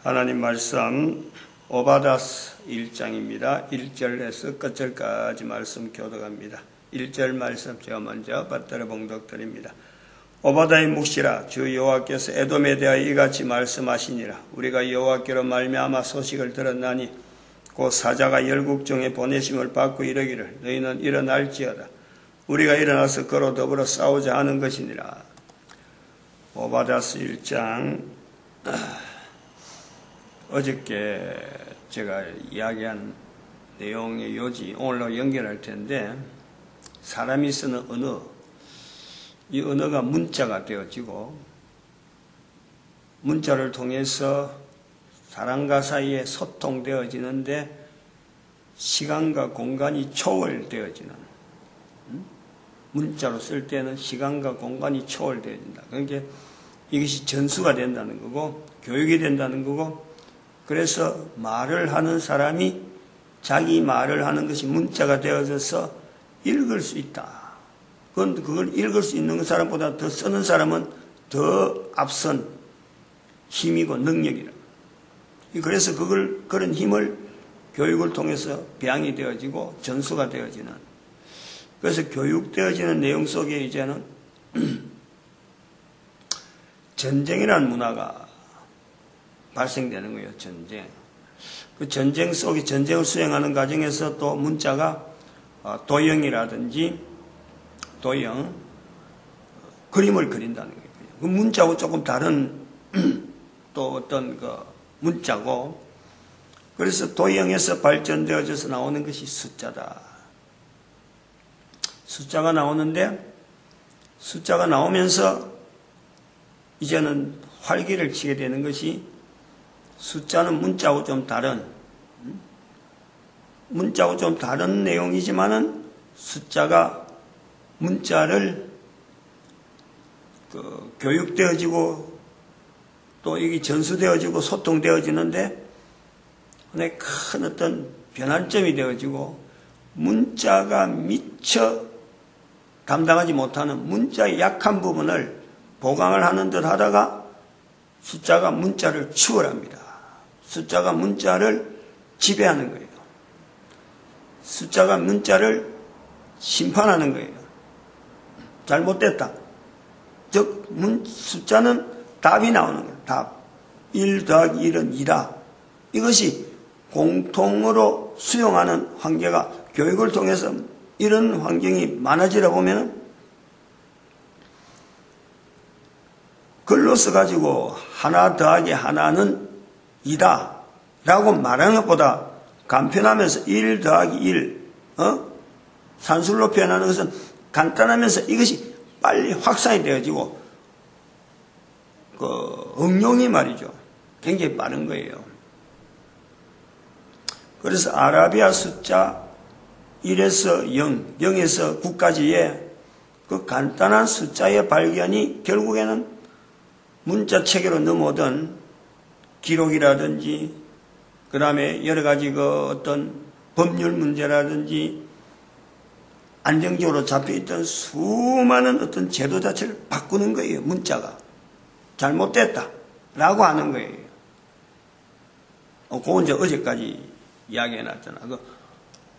하나님 말씀 오바다스 1장입니다. 1절에서 끝절까지 말씀 교독합니다. 1절 말씀 제가 먼저 받들어 봉독드립니다. 오바다의 묵시라, 주 여호와께서 에돔에 대하여 이같이 말씀하시니라. 우리가 여호와께로 말미암아 소식을 들었나니 곧 사자가 열국중에 보내심을 받고 이르기를 너희는 일어날지어다. 우리가 일어나서 그로 더불어 싸우자 하는 것이니라. 오바다스 1장 어저께 제가 이야기한 내용의 요지 오늘로 연결할 텐데, 사람이 쓰는 언어, 이 언어가 문자가 되어지고 문자를 통해서 사람과 사이에 소통되어지는데 시간과 공간이 초월되어지는, 문자로 쓸 때는 시간과 공간이 초월되어진다. 그러니까 이것이 전수가 된다는 거고 교육이 된다는 거고, 그래서 말을 하는 사람이 자기 말을 하는 것이 문자가 되어져서 읽을 수 있다. 그걸 읽을 수 있는 사람보다 더 쓰는 사람은 더 앞선 힘이고 능력이라. 그래서 그런 힘을 교육을 통해서 배양이 되어지고 전수가 되어지는, 그래서 교육되어지는 내용 속에 이제는 전쟁이라는 문화가 발생되는 거예요. 전쟁. 그 전쟁 속에 전쟁을 수행하는 과정에서 또 문자가 도형이라든지 도형, 그림을 그린다는 거예요. 그 문자하고 조금 다른 또 어떤 그 문자고, 그래서 도형에서 발전되어져서 나오는 것이 숫자다. 숫자가 나오는데, 숫자가 나오면서 이제는 활기를 치게 되는 것이, 숫자는 문자하고 좀 다른, 문자하고 좀 다른 내용이지만은 숫자가 문자를 교육되어지고 또 이게 전수되어지고 소통되어지는데 하나의 큰 어떤 변환점이 되어지고, 문자가 미처 감당하지 못하는 문자의 약한 부분을 보강을 하는 듯 하다가 숫자가 문자를 추월합니다. 숫자가 문자를 지배하는 거예요. 숫자가 문자를 심판하는 거예요. 잘못됐다. 즉 숫자는 답이 나오는 거예요. 답. 1 더하기 1은 2다. 이것이 공통으로 수용하는 관계가 교육을 통해서 이런 환경이 많아지다 보면 글로 써가지고 하나 더하기 하나는 2다 라고 말하는 것보다 간편하면서 1 더하기 1, 산술로 표현하는 것은 간단하면서 이것이 빨리 확산이 되어지고 응용이 말이죠. 굉장히 빠른 거예요. 그래서 아라비아 숫자 1에서 0, 0에서 9까지의 그 간단한 숫자의 발견이 결국에는 문자 체계로 넘어오던 기록이라든지, 그 다음에 여러 가지 그 어떤 법률 문제라든지 안정적으로 잡혀있던 수많은 어떤 제도 자체를 바꾸는 거예요. 문자가 잘못됐다 라고 하는 거예요. 그건 이제 어제까지 이야기해놨잖아.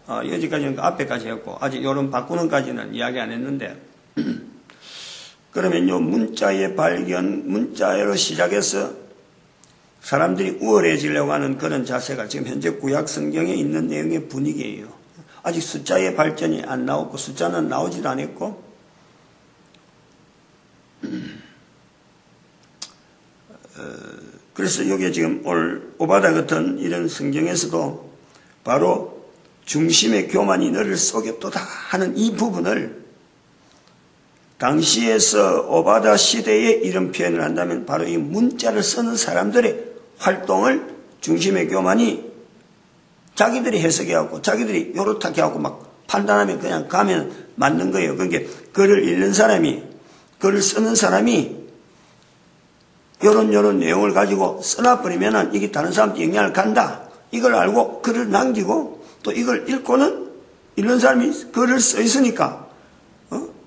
여기까지는 앞에까지 했고 아직 요런 바꾸는까지는 이야기 안 했는데 그러면 요 문자의 발견, 문자로 시작해서 사람들이 우월해지려고 하는 그런 자세가 지금 현재 구약 성경에 있는 내용의 분위기예요. 아직 숫자의 발전이 안 나오고 숫자는 나오지도 않았고, 그래서 여기 지금 오늘 오바다 같은 이런 성경에서도 바로 중심의 교만이 너를 속였도다 하는 이 부분을 당시에서 오바다 시대에 이런 표현을 한다면 바로 이 문자를 쓰는 사람들의 활동을 중심의 교만이 자기들이 해석해갖고 자기들이 요렇게 하고 막 판단하면 그냥 가면 맞는 거예요. 그러니까 글을 읽는 사람이, 글을 쓰는 사람이 요런 내용을 가지고 써놔버리면은 이게 다른 사람한테 영향을 간다. 이걸 알고 글을 남기고 또 이걸 읽고는 읽는 사람이 글을 써 있으니까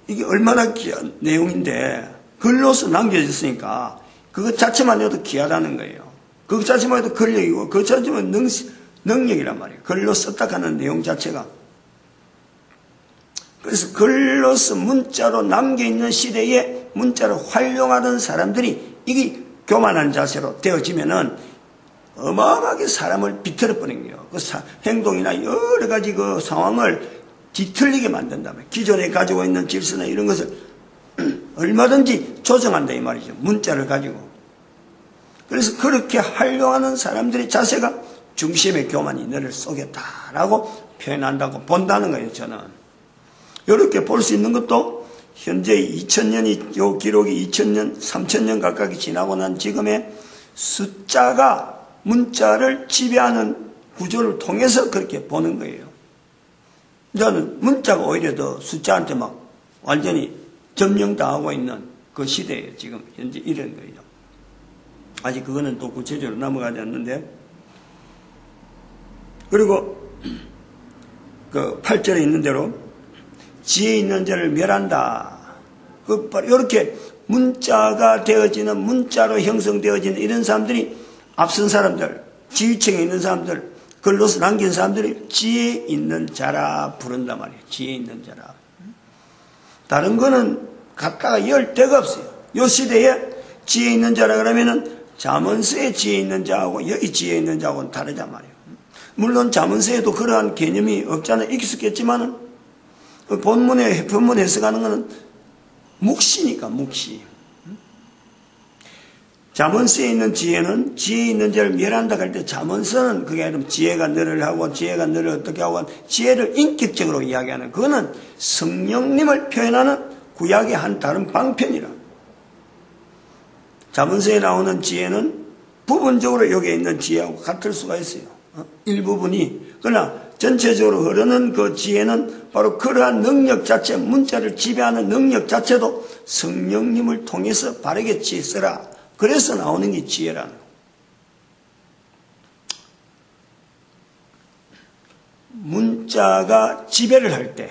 이게 얼마나 귀한 내용인데 글로서 남겨졌으니까 그것 자체만 해도 귀하다는 거예요. 그 자체만 해도 권력이고 그 자체만 능력이란 말이에요. 글로 썼다 하는 내용 자체가. 그래서 글로서 문자로 남겨있는 시대에 문자를 활용하던 사람들이 이게 교만한 자세로 되어지면은 어마어마하게 사람을 비틀어 버린 거예요. 그 행동이나 여러 가지 그 상황을 뒤틀리게 만든다 말이에요. 기존에 가지고 있는 질서나 이런 것을 얼마든지 조정한다 이 말이죠. 문자를 가지고. 그래서 그렇게 활용하는 사람들의 자세가 중심의 교만이 너를 쏘겠다라고 표현한다고 본다는 거예요. 저는 이렇게 볼 수 있는 것도 현재 2000년이 요 기록이 2000년 3000년 가까이 지나고 난 지금의 숫자가 문자를 지배하는 구조를 통해서 그렇게 보는 거예요. 저는 문자가 오히려 더 숫자한테 막 완전히 점령당하고 있는 그 시대예요. 지금 현재 이런 거예요. 아직 그거는 또 구체적으로 넘어가지 않는데, 그리고 그 8절에 있는 대로 지혜 있는 자를 멸한다. 이렇게 문자가 되어지는, 문자로 형성되어지는 이런 사람들이 앞선 사람들, 지휘층에 있는 사람들, 글로서 남긴 사람들이 지혜 있는 자라 부른단 말이에요. 지혜 있는 자라. 다른 거는 갖다가 열 데가 없어요. 이 시대에 지혜 있는 자라 그러면은 잠언서에 지혜 있는 자하고 여기 지혜 있는 자하고는 다르단 말이에요. 물론 잠언서에도 그러한 개념이 없잖아요. 있었겠지만은 본문 해석하는 거는 묵시니까, 묵시. 잠언서에 있는 지혜는 지혜 있는 자를 멸한다 할 때 잠언서는 그게 아니라 지혜가 너를 하고 지혜가 너를 어떻게 하고 지혜를 인격적으로 이야기하는, 그거는 성령님을 표현하는 구약의 한 다른 방편이라. 잠언서에 나오는 지혜는 부분적으로 여기에 있는 지혜하고 같을 수가 있어요. 일부분이. 그러나 전체적으로 흐르는 그 지혜는 바로 그러한 능력 자체, 문자를 지배하는 능력 자체도 성령님을 통해서 바르게 지혜 써라. 그래서 나오는 게 지혜라는 거예요. 문자가 지배를 할 때,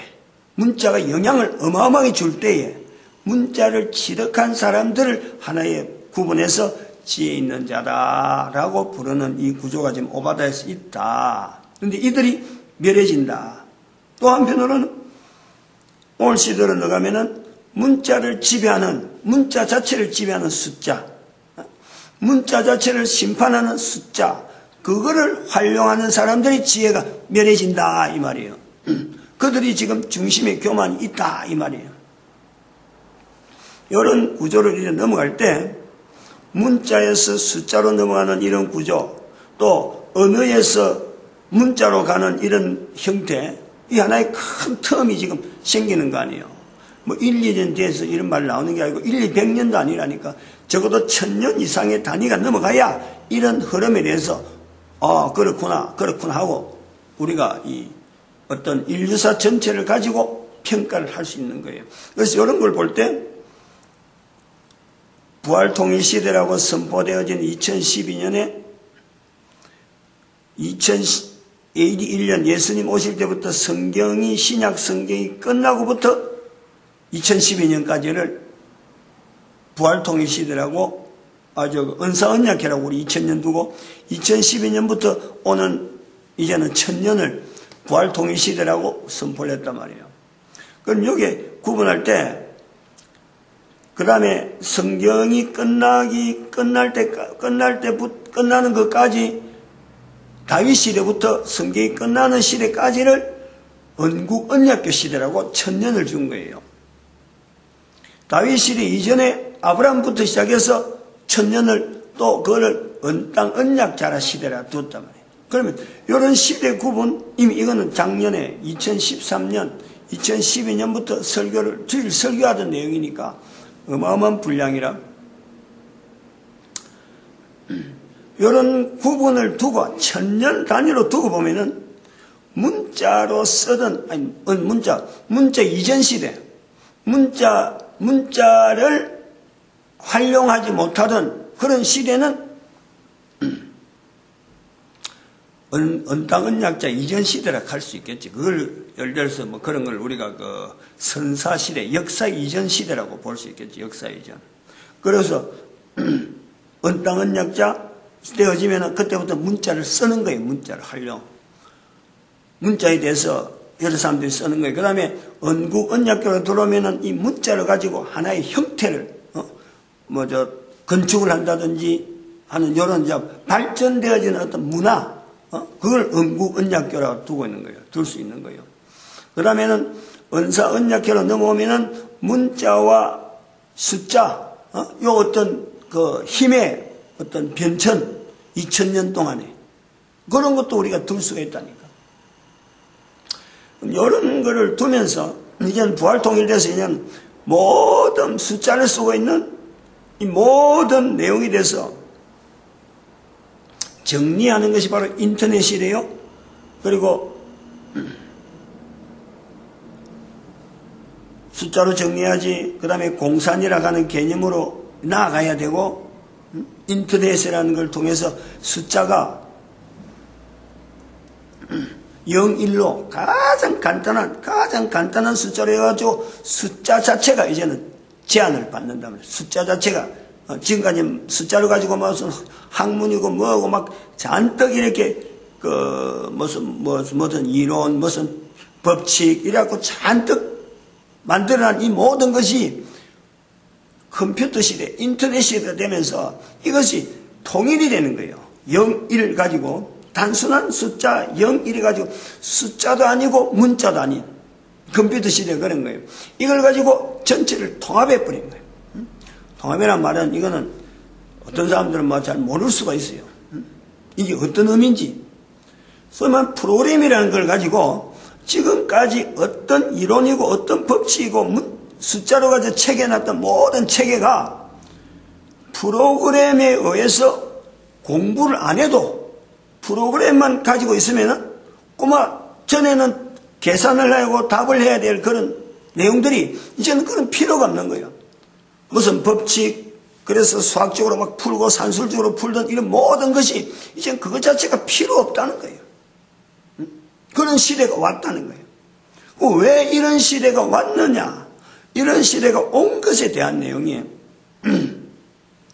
문자가 영향을 어마어마하게 줄 때에 문자를 지득한 사람들을 하나의 구분해서 지혜 있는 자다라고 부르는 이 구조가 지금 오바다에서 있다. 그런데 이들이 멸해진다. 또 한편으로는 오늘 시대로 나가면은 문자를 지배하는, 문자 자체를 지배하는 숫자, 문자 자체를 심판하는 숫자, 그거를 활용하는 사람들이 지혜가 멸해진다 이 말이에요. 그들이 지금 중심에 교만이 있다 이 말이에요. 이런 구조를 이제 넘어갈 때 문자에서 숫자로 넘어가는 이런 구조, 또 언어에서 문자로 가는 이런 형태, 이 하나의 큰 텀이 지금 생기는 거 아니에요. 뭐 1, 2년 뒤에서 이런 말 나오는 게 아니고 1, 200년도 아니라니까. 적어도 1000년 이상의 단위가 넘어가야 이런 흐름에 대해서 그렇구나 하고 우리가 이 어떤 인류사 전체를 가지고 평가를 할 수 있는 거예요. 그래서 이런 걸 볼 때 부활통일시대라고 선포되어진 2012년에 AD 1년 예수님 오실 때부터 성경이, 신약 성경이 끝나고부터 2012년까지를 부활통일시대라고 은사언약회라고 우리 2000년 두고 2012년부터 오는 이제는 1000년을 부활통일시대라고 선포를 했단 말이에요. 그럼 여기에 구분할 때 그 다음에 성경이 끝나는 것까지 다윗 시대부터 성경이 끝나는 시대까지를 언국 언약교 시대라고 1000년을 준 거예요. 다윗 시대 이전에 아브라함부터 시작해서 1000년을 또 그거를 언땅 언약자라 시대라 뒀단 말이에요. 그러면 이런 시대 구분, 이미 이거는 작년에 2013년, 2012년부터 주일 설교하던 내용이니까 어마어마한 분량이라 이런 구분을 두고 1000년 단위로 두고 보면은 문자로 쓰던 문자 이전 시대, 문자를 활용하지 못하던 그런 시대는 언땅언약자 이전 시대라 할 수 있겠지. 그걸 예를 들어서 뭐 그런 걸 우리가 그 선사 시대, 역사 이전 시대라고 볼 수 있겠지. 역사 이전. 그래서 언땅언약자 되어지면 그때부터 문자를 쓰는 거예요. 문자를 활용. 문자에 대해서 여러 사람들이 쓰는 거예요. 그 다음에 언국 언약교로 들어오면은 이 문자를 가지고 하나의 형태를, 건축을 한다든지 하는 이런 발전되어지는 어떤 문화, 그걸 언국 언약교라고 두고 있는 거예요. 둘 수 있는 거예요. 그 다음에는 언사 언약교로 넘어오면은 문자와 숫자, 요 어떤 그 힘의 어떤 변천, 2000년 동안에 그런 것도 우리가 둘 수가 있다니까. 이런 거를 두면서 이제는 부활 통일돼서 그냥 모든 숫자를 쓰고 있는 이 모든 내용이 돼서 정리하는 것이 바로 인터넷이래요. 그리고 숫자로 정리하지, 그 다음에 공산이라고 하는 개념으로 나아가야 되고, 인터넷이라는 걸 통해서 숫자가 0, 1로 가장 간단한 숫자로 해가지고 숫자 자체가 이제는 제한을 받는다 말이에요. 숫자 자체가 지금까지 숫자를 가지고 무슨 학문이고 뭐고 막 잔뜩 이렇게 무슨 이론, 무슨 법칙 이래갖고 잔뜩 만들어낸 이 모든 것이 컴퓨터 시대, 인터넷 시대가 되면서 이것이 통일이 되는 거예요. 0, 1 가지고 단순한 숫자 0, 1이 가지고 숫자도 아니고 문자도 아닌 컴퓨터 시대가 그런 거예요. 이걸 가지고 전체를 통합해 버린 거예요. 통합이란 말은 이거는 어떤 사람들은 잘 모를 수가 있어요. 이게 어떤 의미인지. 소위 말하는 프로그램이라는 걸 가지고 지금까지 어떤 이론이고 어떤 법칙이고 숫자로 가지고 체계해놨던 모든 체계가 프로그램에 의해서 공부를 안 해도 프로그램만 가지고 있으면은 꼬마 전에는 계산을 하고 답을 해야 될 그런 내용들이 이제는 그런 필요가 없는 거예요. 무슨 법칙, 그래서 수학적으로 막 풀고 산술적으로 풀던 이런 모든 것이 이제는 그것 자체가 필요 없다는 거예요. 그런 시대가 왔다는 거예요. 왜 이런 시대가 왔느냐? 이런 시대가 온 것에 대한 내용이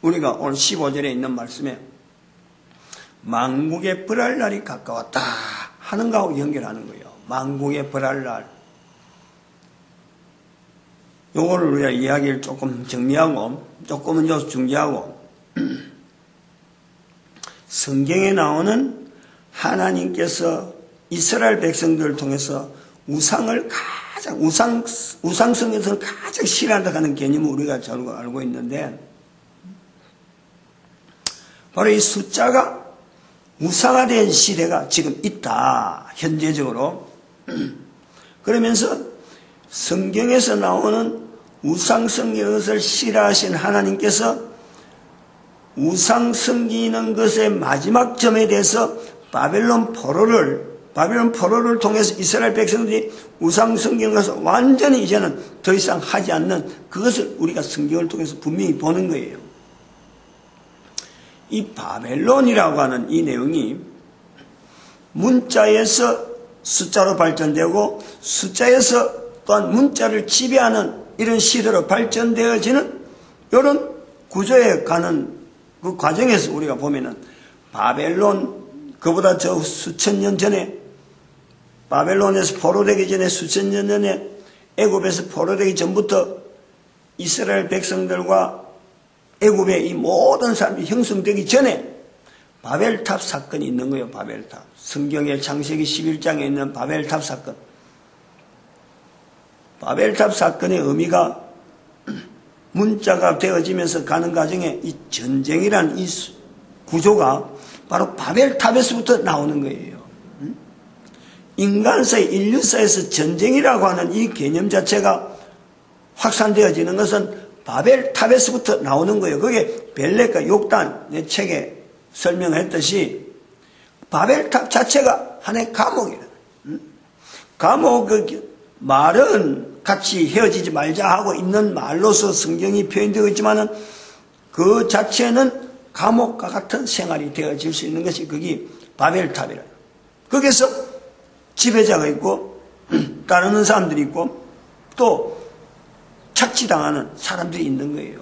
우리가 오늘 15절에 있는 말씀에 만국의 벌할 날이 가까웠다 하는 거하고 연결하는 거예요. 만국의 벌할 날. 요거를 우리가 이야기를 조금 정리하고 조금은 좀 중지하고 성경에 나오는 하나님께서 이스라엘 백성들을 통해서 우상을 우상성에서는 가장 싫어한다고 하는 개념을 우리가 잘 알고 있는데 바로 이 숫자가 우상화된 시대가 지금 있다. 현재적으로. 그러면서 성경에서 나오는 우상 섬기는 것을 싫어하신 하나님께서 우상 섬기는 것의 마지막 점에 대해서 바벨론 포로를 통해서 이스라엘 백성들이 우상 섬기는 것을 완전히 이제는 더 이상 하지 않는 그것을 우리가 성경을 통해서 분명히 보는 거예요. 이 바벨론이라고 하는 이 내용이 문자에서 숫자로 발전되고 숫자에서 또한 문자를 지배하는 이런 시대로 발전되어지는 이런 구조에 가는 그 과정에서 우리가 보면은 바벨론 그보다 저 수천 년 전에 바벨론에서 포로되기 전에 수천 년 전에 애굽에서 포로되기 전부터 이스라엘 백성들과 애굽의 이 모든 사람이 형성되기 전에 바벨탑 사건이 있는 거예요. 바벨탑. 성경의 창세기 11장에 있는 바벨탑 사건. 바벨탑 사건의 의미가 문자가 되어지면서 가는 과정에 이 전쟁이라는 이 구조가 바로 바벨탑에서부터 나오는 거예요. 인간사의 인류사에서 전쟁이라고 하는 이 개념 자체가 확산되어지는 것은 바벨탑에서부터 나오는 거예요. 그게 벨렉과 욕단 내 책에 설명했듯이 바벨탑 자체가 하나의 감옥이에요. 감옥 그 말은 같이 헤어지지 말자 하고 있는 말로서 성경이 표현되어 있지만은 그 자체는 감옥과 같은 생활이 되어질 수 있는 것이 그게 바벨탑이라. 거기서 지배자가 있고 따르는 사람들이 있고 또 착취당하는 사람들이 있는 거예요.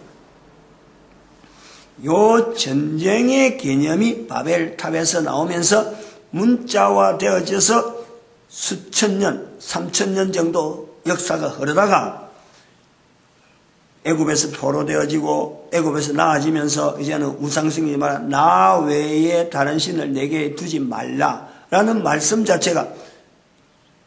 요 전쟁의 개념이 바벨탑에서 나오면서 문자화 되어져서 수천 년, 3,000년 정도 역사가 흐르다가 애굽에서 포로되어지고 애굽에서 나아지면서 이제는 우상숭이 말한 나 외에 다른 신을 내게 두지 말라라는 말씀 자체가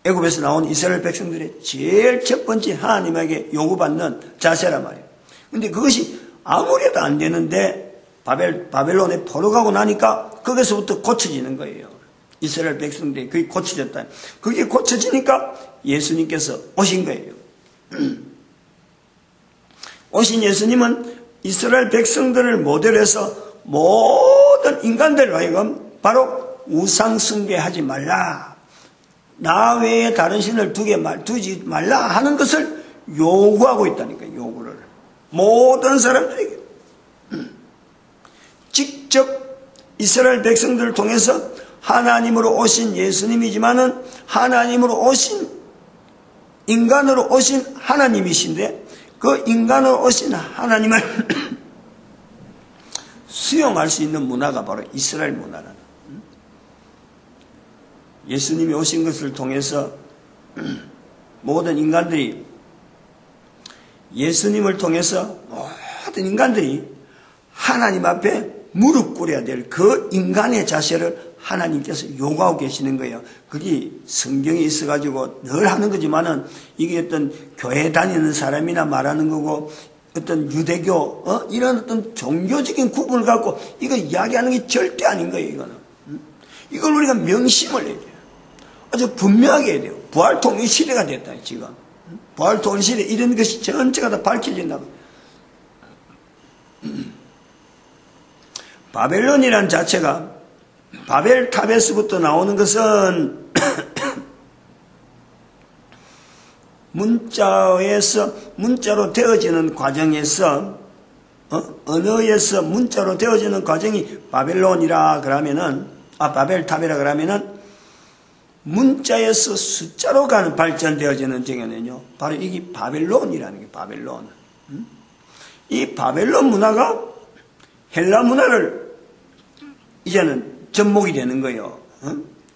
애굽에서 나온 이스라엘 백성들의 제일 첫 번째 하나님에게 요구받는 자세란 말이에요. 근데 그것이 아무래도 안 되는데 바벨론에 포로가고 나니까 거기서부터 고쳐지는 거예요. 이스라엘 백성들이 그게 고쳐졌다. 그게 고쳐지니까 예수님께서 오신 거예요. 오신 예수님은 이스라엘 백성들을 모델로 해서 모든 인간들을 하여금 바로 우상 숭배하지 말라, 나 외에 다른 신을 두지 말라 하는 것을 요구하고 있다니까요. 요구를 모든 사람들에게 직접 이스라엘 백성들을 통해서 하나님으로 오신 예수님이지만은 하나님으로 오신 인간으로 오신 하나님이신데 그 인간으로 오신 하나님을 수용할 수 있는 문화가 바로 이스라엘 문화라는. 예수님이 오신 것을 통해서 모든 인간들이 예수님을 통해서 모든 인간들이 하나님 앞에 무릎 꿇어야 될 그 인간의 자세를 하나님께서 요구하고 계시는 거예요. 그게 성경에 있어가지고 늘 하는 거지만은 이게 어떤 교회 다니는 사람이나 말하는 거고 어떤 유대교 이런 어떤 종교적인 구분을 갖고 이거 이야기하는 게 절대 아닌 거예요. 이거는 이걸 우리가 명심을 해야 돼요. 아주 분명하게 해야 돼요. 부활통일 시대가 됐다 지금. 부활통일 시대 이런 것이 전체가 다 밝혀진다고. 바벨론이란 자체가 바벨탑에서부터 나오는 것은 문자로 되어지는 과정에서 언어에서 문자로 되어지는 과정이 바벨론이라 그러면은 바벨탑이라 그러면은 문자에서 숫자로 가는 발전되어지는 정에는요 바로 이게 바벨론이라는 게 바벨론. 이 바벨론 문화가 헬라 문화를 이제는 접목이 되는 거예요.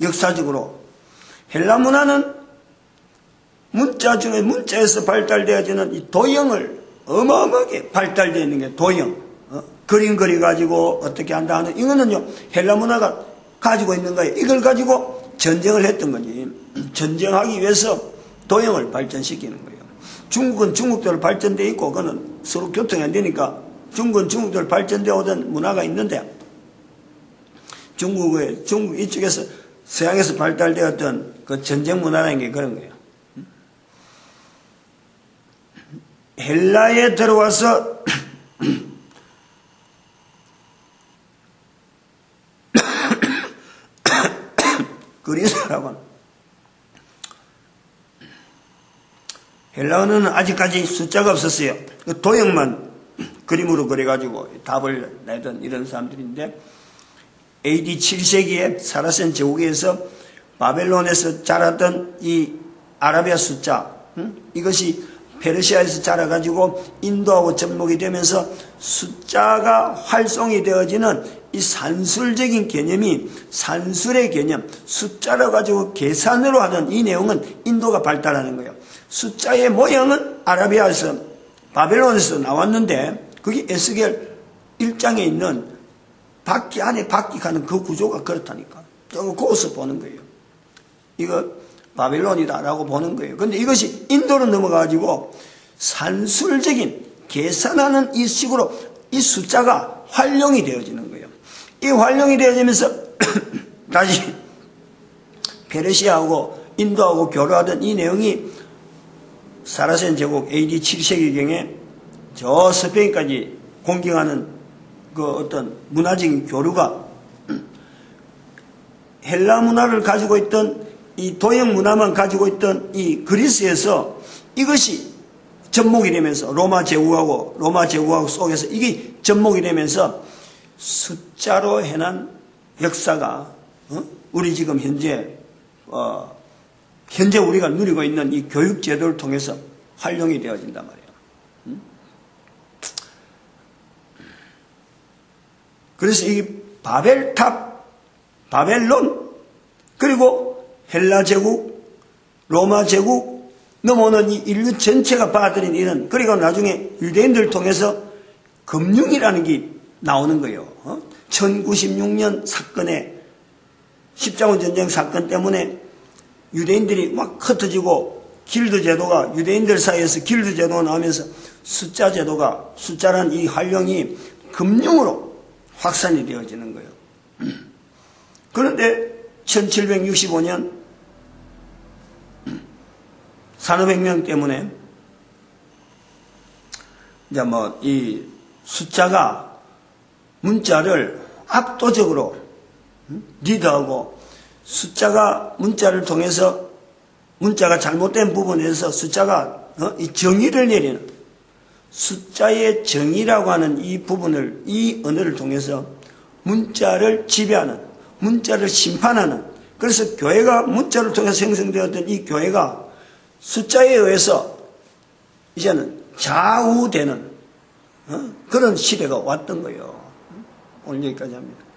역사적으로 헬라 문화는 문자 중에 문자에서 발달되어지는 이 도형을 어마어마하게 발달되어 있는 게 도형. 그림 그려가지고 어떻게 한다 하는 이거는요 헬라 문화가 가지고 있는 거예요. 이걸 가지고 전쟁을 했던 거지. 전쟁하기 위해서 도형을 발전시키는 거예요. 중국은 중국대로 발전되어 있고 그거는 서로 교통이 안 되니까 중국은 중국대로 발전되어 오던 문화가 있는데 중국 이쪽에서 서양에서 발달되었던 그 전쟁 문화라는 게 그런 거예요. 헬라에 들어와서 그리스라고는 헬라어는 아직까지 숫자가 없었어요. 그 도형만 그림으로 그려가지고 답을 내던 이런 사람들인데 AD 7세기에 사라센 제국에서 바벨론에서 자랐던 이 아라비아 숫자 이것이 페르시아에서 자라가지고 인도하고 접목이 되면서 숫자가 활성이 되어지는 이 산술적인 개념이 산술의 개념 숫자로 가지고 계산으로 하던 이 내용은 인도가 발달하는 거예요. 숫자의 모형은 아라비아에서 바벨론에서 나왔는데 그게 에스겔 1장에 있는 바퀴 안에 바퀴 가는 그 구조가 그렇다니까. 저거 거기서 보는 거예요. 이거 바벨론이다라고 보는 거예요. 근데 이것이 인도로 넘어가가지고 산술적인 계산하는 이 식으로 이 숫자가 활용이 되어지는 거예요. 이 활용이 되어지면서 다시 페르시아하고 인도하고 교류하던 이 내용이 사라센 제국 AD 7세기경에 저 스페인까지 공경하는 그 어떤 문화적인 교류가 헬라 문화를 가지고 있던 이 도형 문화만 가지고 있던 이 그리스에서 이것이 접목이 되면서 로마 제국하고 속에서 이게 접목이 되면서 숫자로 해난 역사가 우리 지금 현재 우리가 누리고 있는 이 교육 제도를 통해서 활용이 되어진단 말이에요. 그래서 이 바벨탑, 바벨론, 그리고 헬라 제국, 로마 제국 넘어오는 이 인류 전체가 받아들인 이런, 그리고 나중에 유대인들을 통해서 금융이라는 게 나오는 거예요. 1096년 사건에 십자군 전쟁 사건 때문에 유대인들이 막 흩어지고 길드 제도가, 유대인들 사이에서 길드 제도가 나오면서 숫자 제도가, 숫자란 이 활용이 금융으로 확산이 되어지는 거예요. 그런데 1765년 산업혁명 때문에 이제 뭐 이 숫자가 문자를 압도적으로 리드하고, 숫자가 문자를 통해서 문자가 잘못된 부분에서 숫자가 이 정의를 내리는, 숫자의 정의라고 하는 이 부분을, 이 언어를 통해서 문자를 지배하는, 문자를 심판하는, 그래서 교회가 문자를 통해서 형성되었던 이 교회가 숫자에 의해서 이제는 좌우되는 그런 시대가 왔던 거예요. 오늘 여기까지 합니다.